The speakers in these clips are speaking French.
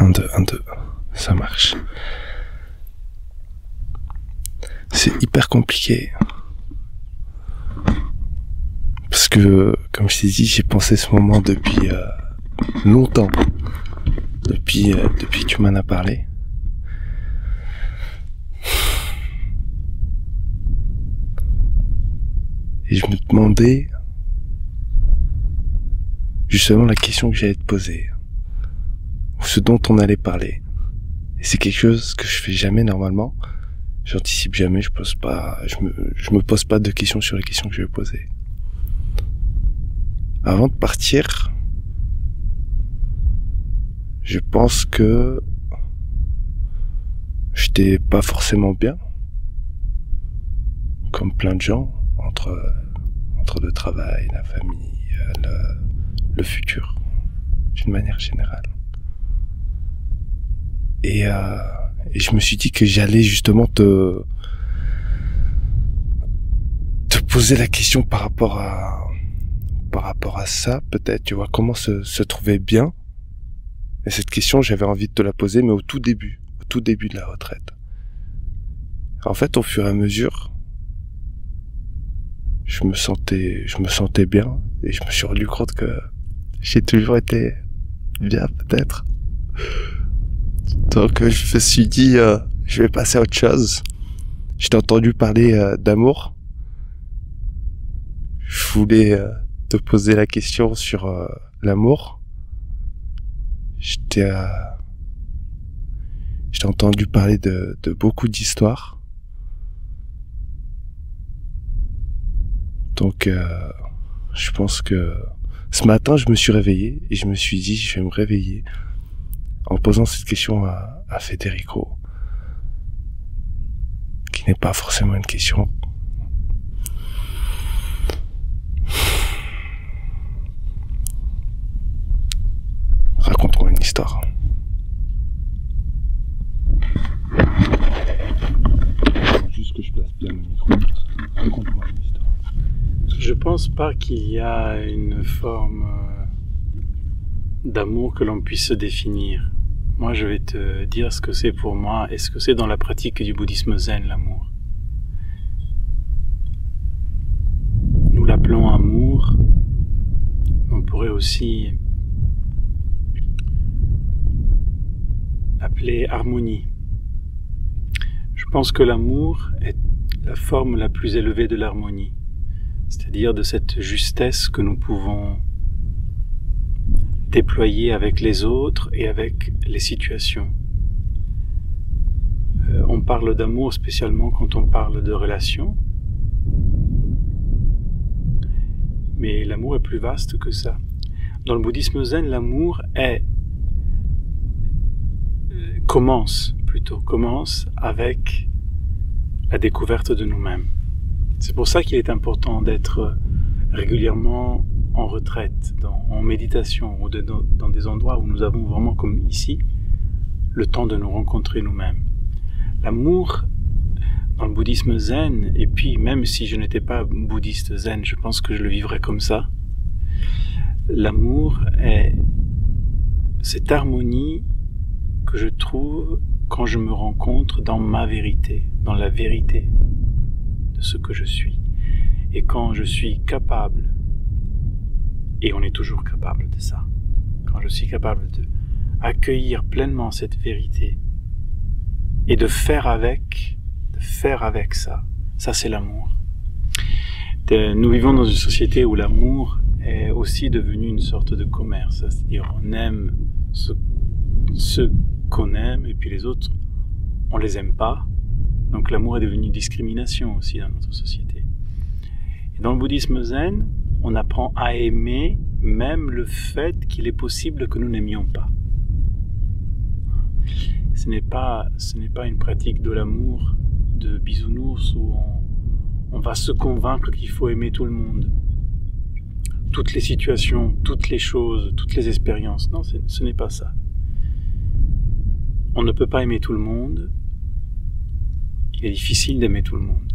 1, 2, 1, 2. Ça marche. C'est hyper compliqué. Parce que, comme je t'ai dit, j'ai pensé ce moment depuis longtemps. Depuis que tu m'en as parlé. Et je me demandais justement la question que j'allais te poser. Ou ce dont on allait parler. Et c'est quelque chose que je fais jamais normalement. J'anticipe jamais, je me pose pas de questions sur les questions que je vais poser. Avant de partir, je pense que j'étais pas forcément bien. Comme plein de gens, entre le travail, la famille, le futur, d'une manière générale. Et je me suis dit que j'allais justement te poser la question par rapport à ça, peut-être, tu vois, comment se trouver bien. Et cette question, j'avais envie de te la poser, mais au tout début de la retraite. En fait, au fur et à mesure, je me sentais bien, et je me suis rendu compte que j'ai toujours été bien, peut-être. Donc je me suis dit, je vais passer à autre chose. Je t'ai entendu parler d'amour. Je voulais te poser la question sur l'amour. Je t'ai entendu parler de beaucoup d'histoires. Donc je pense que ce matin je me suis réveillé et je me suis dit je vais me réveiller en posant cette question à Federico, qui n'est pas forcément une question. Raconte-moi une histoire. Juste que je place bien le micro. Raconte-moi une histoire. Je pense pas qu'il y a une forme d'amour que l'on puisse se définir. Moi, je vais te dire ce que c'est pour moi et ce que c'est dans la pratique du bouddhisme zen, l'amour. Nous l'appelons amour. On pourrait aussi l'appeler harmonie. Je pense que l'amour est la forme la plus élevée de l'harmonie, c'est-à-dire de cette justesse que nous pouvons déployer avec les autres et avec les situations. On parle d'amour spécialement quand on parle de relations, mais l'amour est plus vaste que ça. Dans le bouddhisme zen, l'amour commence avec la découverte de nous-mêmes. C'est pour ça qu'il est important d'être régulièrement en retraite, en méditation, ou dans des endroits où nous avons vraiment, comme ici, le temps de nous rencontrer nous-mêmes. L'amour, dans le bouddhisme zen, et puis même si je n'étais pas bouddhiste zen, je pense que je le vivrais comme ça. L'amour est cette harmonie que je trouve quand je me rencontre dans ma vérité, dans la vérité de ce que je suis. Et quand je suis capable, et on est toujours capable de ça, quand je suis capable de accueillir pleinement cette vérité et de faire avec ça c'est l'amour. Nous vivons dans une société où l'amour est aussi devenu une sorte de commerce, c'est-à-dire on aime ceux qu'on aime et puis les autres on les aime pas, donc l'amour est devenu une discrimination aussi dans notre société. Et dans le bouddhisme zen, on apprend à aimer même le fait qu'il est possible que nous n'aimions pas. Ce n'est pas une pratique de l'amour de bisounours où on va se convaincre qu'il faut aimer tout le monde, toutes les situations, toutes les choses, toutes les expériences. Non, ce n'est pas ça. On ne peut pas aimer tout le monde. Il est difficile d'aimer tout le monde.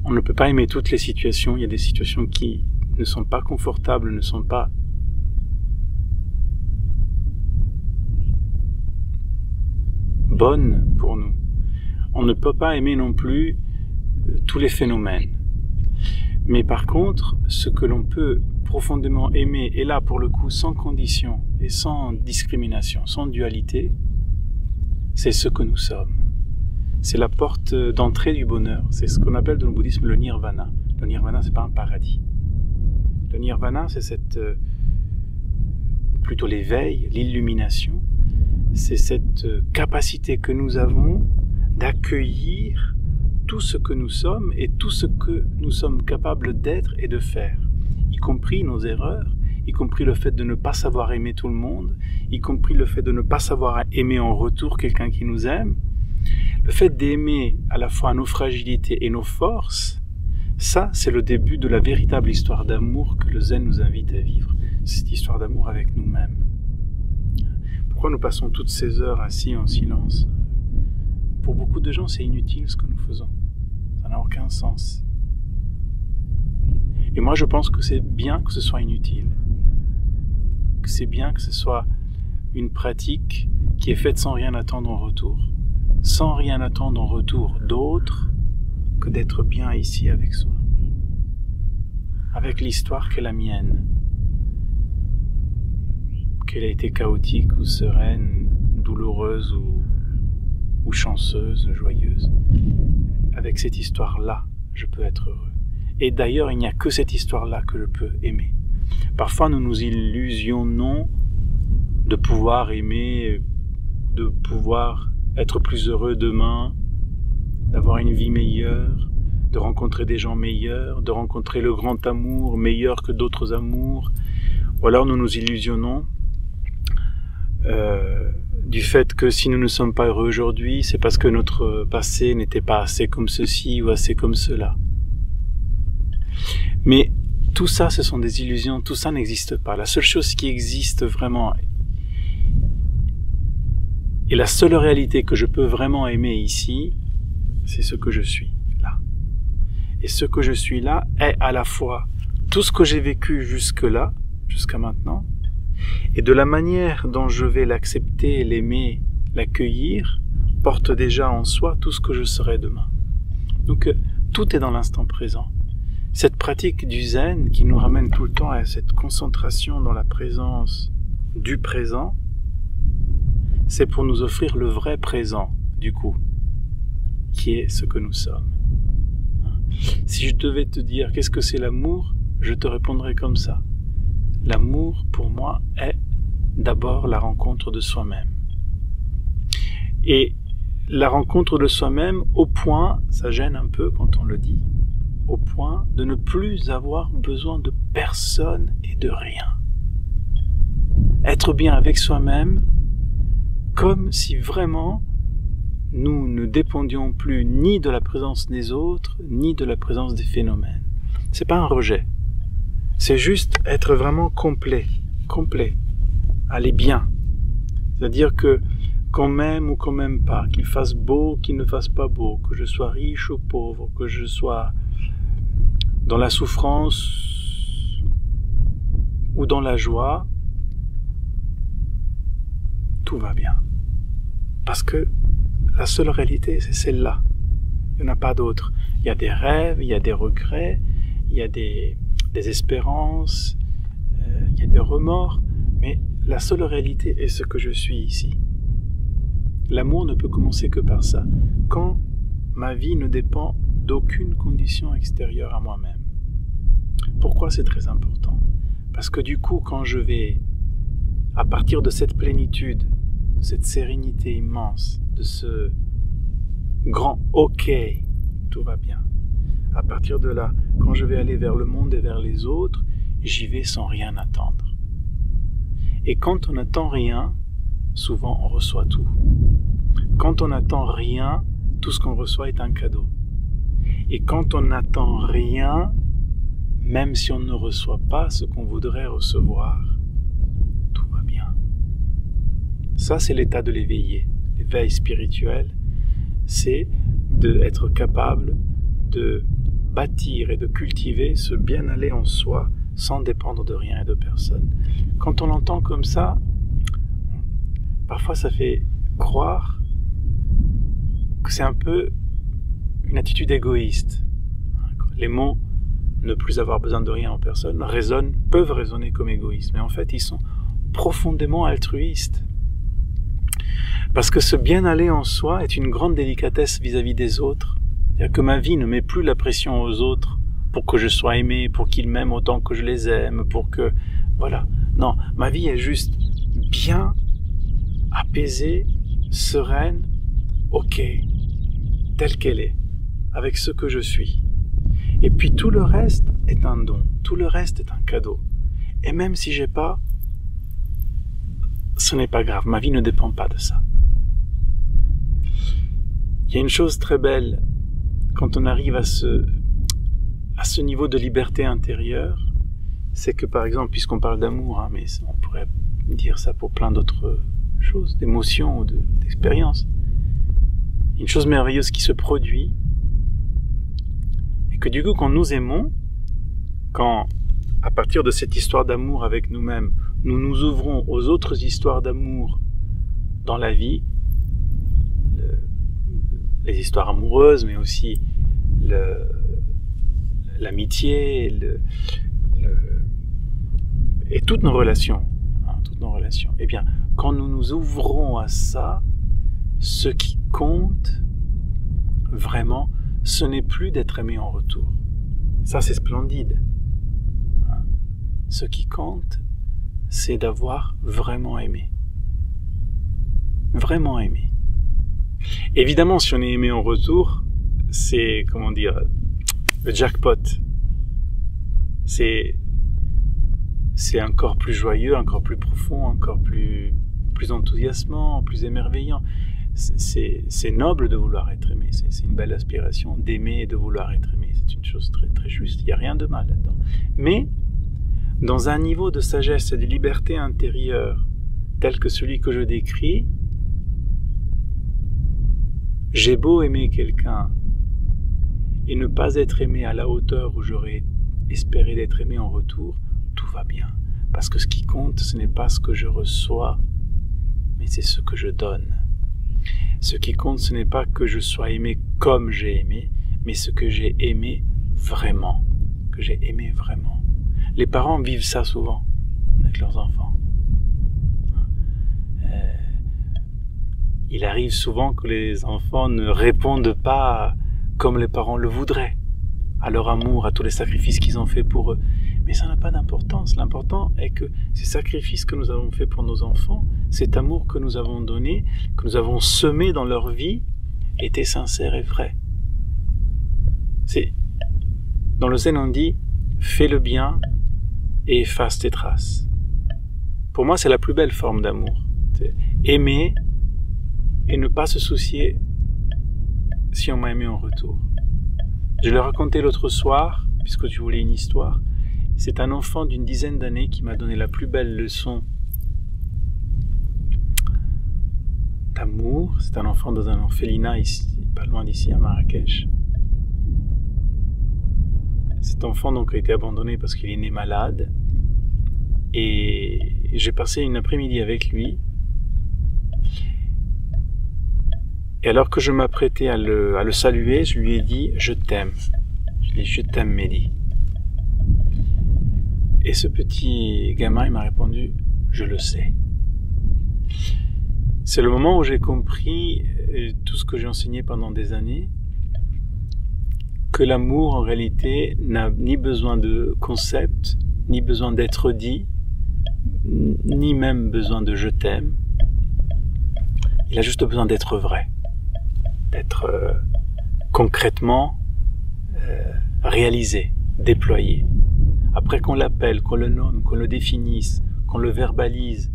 On ne peut pas aimer toutes les situations. Il y a des situations qui ne sont pas confortables, ne sont pas bonne pour nous. On ne peut pas aimer non plus tous les phénomènes. Mais par contre, ce que l'on peut profondément aimer, et là pour le coup sans condition et sans discrimination, sans dualité, c'est ce que nous sommes. C'est la porte d'entrée du bonheur. C'est ce qu'on appelle dans le bouddhisme le nirvana. Le nirvana, c'est pas un paradis. Le nirvana, c'est plutôt l'éveil, l'illumination. C'est cette capacité que nous avons d'accueillir tout ce que nous sommes et tout ce que nous sommes capables d'être et de faire, y compris nos erreurs, y compris le fait de ne pas savoir aimer tout le monde, y compris le fait de ne pas savoir aimer en retour quelqu'un qui nous aime. Le fait d'aimer à la fois nos fragilités et nos forces, ça, c'est le début de la véritable histoire d'amour que le Zen nous invite à vivre. Cette histoire d'amour avec nous-mêmes. Pourquoi nous passons toutes ces heures assis en silence? Pour beaucoup de gens, c'est inutile ce que nous faisons. Ça n'a aucun sens. Et moi, je pense que c'est bien que ce soit inutile. Que c'est bien que ce soit une pratique qui est faite sans rien attendre en retour. Sans rien attendre en retour d'autre que d'être bien ici avec soi. Avec l'histoire qu'est la mienne. Qu'elle a été chaotique ou sereine, douloureuse ou chanceuse, joyeuse. Avec cette histoire-là, je peux être heureux. Et d'ailleurs, il n'y a que cette histoire-là que je peux aimer. Parfois, nous nous illusionnons de pouvoir aimer, de pouvoir être plus heureux demain, d'avoir une vie meilleure, de rencontrer des gens meilleurs, de rencontrer le grand amour meilleur que d'autres amours. Ou alors nous nous illusionnons du fait que si nous ne sommes pas heureux aujourd'hui, c'est parce que notre passé n'était pas assez comme ceci ou assez comme cela. Mais tout ça, ce sont des illusions, tout ça n'existe pas. La seule chose qui existe vraiment, et la seule réalité que je peux vraiment aimer ici, c'est ce que je suis là. Et ce que je suis là est à la fois tout ce que j'ai vécu jusque-là, jusqu'à maintenant, et de la manière dont je vais l'accepter, l'aimer, l'accueillir, porte déjà en soi tout ce que je serai demain. Donc tout est dans l'instant présent. Cette pratique du zen qui nous ramène tout le temps à cette concentration dans la présence du présent, c'est pour nous offrir le vrai présent, du coup, qui est ce que nous sommes. Si je devais te dire qu'est-ce que c'est l'amour, je te répondrais comme ça. L'amour, pour moi, est d'abord la rencontre de soi-même. Et la rencontre de soi-même au point, ça gêne un peu quand on le dit, au point de ne plus avoir besoin de personne et de rien. Être bien avec soi-même, comme si vraiment nous ne dépendions plus ni de la présence des autres, ni de la présence des phénomènes. C'est pas un rejet. C'est juste être vraiment complet, aller bien. C'est-à-dire que qu'on m'aime ou qu'on m'aime pas, qu'il fasse beau ou qu'il ne fasse pas beau, que je sois riche ou pauvre, que je sois dans la souffrance ou dans la joie, tout va bien. Parce que la seule réalité, c'est celle-là. Il n'y en a pas d'autre. Il y a des rêves, il y a des regrets, il y a des espérances, il y a des remords, mais la seule réalité est ce que je suis ici. L'amour ne peut commencer que par ça, quand ma vie ne dépend d'aucune condition extérieure à moi-même. Pourquoi c'est très important? Parce que du coup, quand je vais, à partir de cette plénitude, de cette sérénité immense, de ce grand « ok », tout va bien. À partir de là, quand je vais aller vers le monde et vers les autres, j'y vais sans rien attendre. Et quand on n'attend rien, souvent on reçoit tout. Quand on n'attend rien, tout ce qu'on reçoit est un cadeau. Et quand on n'attend rien, même si on ne reçoit pas ce qu'on voudrait recevoir, tout va bien. Ça, c'est l'état de l'éveillé. L'éveil spirituel, c'est d'être capable de bâtir et de cultiver ce bien-aller en soi sans dépendre de rien et de personne. Quand on l'entend comme ça, parfois ça fait croire que c'est un peu une attitude égoïste. Les mots ne plus avoir besoin de rien en personne peuvent résonner comme égoïstes, mais en fait ils sont profondément altruistes. Parce que ce bien-aller en soi est une grande délicatesse vis-à-vis des autres. C'est-à-dire que ma vie ne met plus la pression aux autres pour que je sois aimé, pour qu'ils m'aiment autant que je les aime, pour que... Voilà. Non, ma vie est juste bien, apaisée, sereine, ok, telle qu'elle est, avec ce que je suis. Et puis tout le reste est un don, tout le reste est un cadeau. Et même si j'ai pas, ce n'est pas grave, ma vie ne dépend pas de ça. Il y a une chose très belle quand on arrive à ce niveau de liberté intérieure, c'est que par exemple, puisqu'on parle d'amour, mais on pourrait dire ça pour plein d'autres choses, d'émotions ou d'expériences, une chose merveilleuse qui se produit, et que du coup quand nous aimons, quand à partir de cette histoire d'amour avec nous-mêmes, nous nous ouvrons aux autres histoires d'amour dans la vie, les histoires amoureuses, mais aussi l'amitié, et toutes nos relations, eh bien, quand nous nous ouvrons à ça, ce qui compte vraiment, ce n'est plus d'être aimé en retour. Ça, c'est splendide. Ce qui compte, c'est d'avoir vraiment aimé. Vraiment aimé. Évidemment, si on est aimé en retour, c'est, comment dire, le jackpot. C'est encore plus joyeux, encore plus profond, encore plus enthousiasmant, plus émerveillant. C'est noble de vouloir être aimé. C'est une belle aspiration d'aimer et de vouloir être aimé. C'est une chose très, très juste. Il n'y a rien de mal là-dedans. Mais, dans un niveau de sagesse et de liberté intérieure tel que celui que je décris, j'ai beau aimer quelqu'un et ne pas être aimé à la hauteur où j'aurais espéré d'être aimé en retour, tout va bien. Parce que ce qui compte, ce n'est pas ce que je reçois, mais c'est ce que je donne. Ce qui compte, ce n'est pas que je sois aimé comme j'ai aimé, mais ce que j'ai aimé vraiment. Que j'ai aimé vraiment. Les parents vivent ça souvent avec leurs enfants. Il arrive souvent que les enfants ne répondent pas comme les parents le voudraient, à leur amour, à tous les sacrifices qu'ils ont faits pour eux. Mais ça n'a pas d'importance. L'important est que ces sacrifices que nous avons faits pour nos enfants, cet amour que nous avons donné, que nous avons semé dans leur vie, était sincère et vrai. Dans le Zen, on dit « fais le bien et efface tes traces ». Pour moi, c'est la plus belle forme d'amour. C'est aimer et ne pas se soucier si on m'a aimé en retour. Je l'ai raconté l'autre soir, puisque tu voulais une histoire. C'est un enfant d'une dizaine d'années qui m'a donné la plus belle leçon d'amour. C'est un enfant dans un orphelinat ici, pas loin d'ici, à Marrakech. Cet enfant donc a été abandonné parce qu'il est né malade. Et j'ai passé une après-midi avec lui. Et alors que je m'apprêtais à le saluer, je lui ai dit « Je t'aime ». Je lui ai dit « Je t'aime, Mehdi ». Et ce petit gamin, il m'a répondu « Je le sais ». C'est le moment où j'ai compris tout ce que j'ai enseigné pendant des années, que l'amour, en réalité, n'a ni besoin de concept, ni besoin d'être dit, ni même besoin de « je t'aime ». Il a juste besoin d'être vrai, d'être concrètement réalisé, déployé. Après qu'on l'appelle, qu'on le nomme, qu'on le définisse, qu'on le verbalise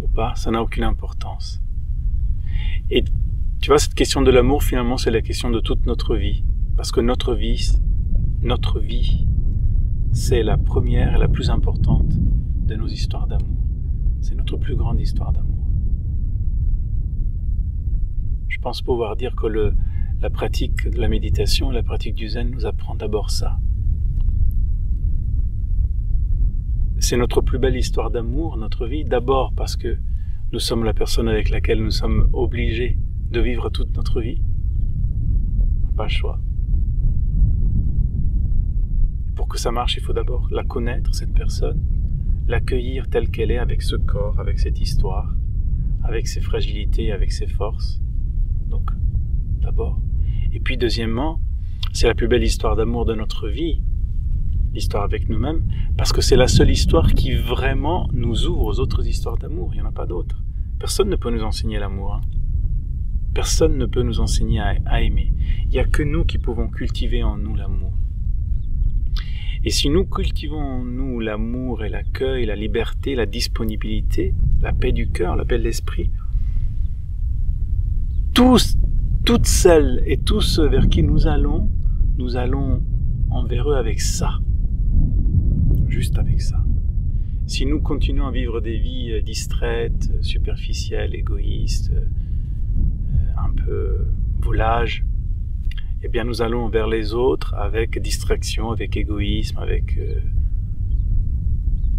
ou pas, ça n'a aucune importance. Et tu vois, cette question de l'amour, finalement, c'est la question de toute notre vie. Parce que notre vie, c'est la première et la plus importante de nos histoires d'amour. C'est notre plus grande histoire d'amour. Je pense pouvoir dire que la pratique de la méditation, la pratique du zen nous apprend d'abord ça. C'est notre plus belle histoire d'amour, notre vie, d'abord parce que nous sommes la personne avec laquelle nous sommes obligés de vivre toute notre vie? Pas le choix. Pour que ça marche, il faut d'abord la connaître, cette personne, l'accueillir telle qu'elle est, avec ce corps, avec cette histoire, avec ses fragilités, avec ses forces. Donc, d'abord. Et puis, deuxièmement, c'est la plus belle histoire d'amour de notre vie, l'histoire avec nous-mêmes, parce que c'est la seule histoire qui vraiment nous ouvre aux autres histoires d'amour. Il n'y en a pas d'autres. Personne ne peut nous enseigner l'amour. Personne ne peut nous enseigner à aimer. Il n'y a que nous qui pouvons cultiver en nous l'amour. Et si nous cultivons en nous l'amour et l'accueil, la liberté, la disponibilité, la paix du cœur, la paix de l'esprit, toutes celles et tous ceux vers qui nous allons envers eux avec ça. Juste avec ça. Si nous continuons à vivre des vies distraites, superficielles, égoïstes, un peu volages, eh bien nous allons vers les autres avec distraction, avec égoïsme, avec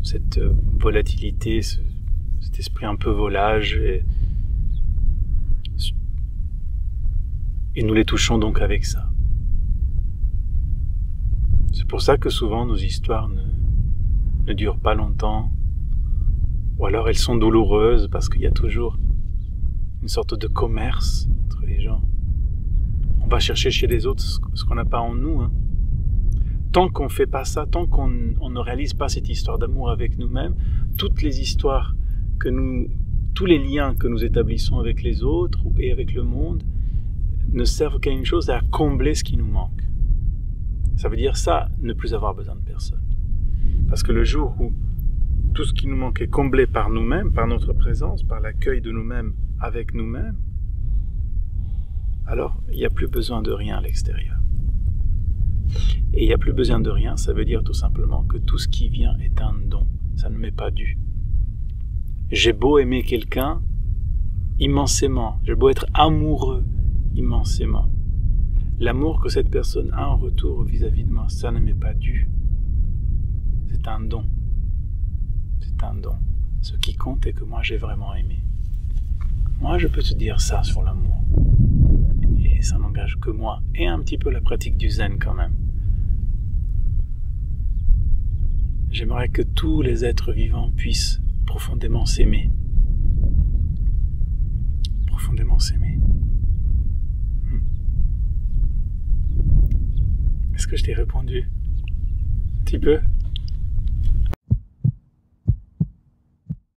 cette volatilité, cet esprit un peu volage, et nous les touchons donc avec ça. C'est pour ça que souvent nos histoires ne durent pas longtemps, ou alors elles sont douloureuses parce qu'il y a toujours une sorte de commerce entre les gens. On va chercher chez les autres ce qu'on n'a pas en nous. Tant qu'on ne fait pas ça, tant qu'on ne réalise pas cette histoire d'amour avec nous-mêmes, toutes les histoires tous les liens que nous établissons avec les autres et avec le monde ne servent qu'à une chose, à combler ce qui nous manque. Ça veut dire ça, ne plus avoir besoin de personne. Parce que le jour où tout ce qui nous manque est comblé par nous-mêmes, par notre présence, par l'accueil de nous-mêmes avec nous-mêmes, alors il n'y a plus besoin de rien à l'extérieur. Et il n'y a plus besoin de rien, ça veut dire tout simplement que tout ce qui vient est un don, ça ne m'est pas dû. J'ai beau aimer quelqu'un immensément, j'ai beau être amoureux immensément, l'amour que cette personne a en retour vis-à-vis de moi, ça ne m'est pas dû. C'est un don. C'est un don. Ce qui compte est que moi j'ai vraiment aimé. Moi je peux te dire ça sur l'amour. Et ça n'engage que moi. Et un petit peu la pratique du zen quand même. J'aimerais que tous les êtres vivants puissent profondément s'aimer. Profondément s'aimer. Est-ce que je t'ai répondu? Un petit peu?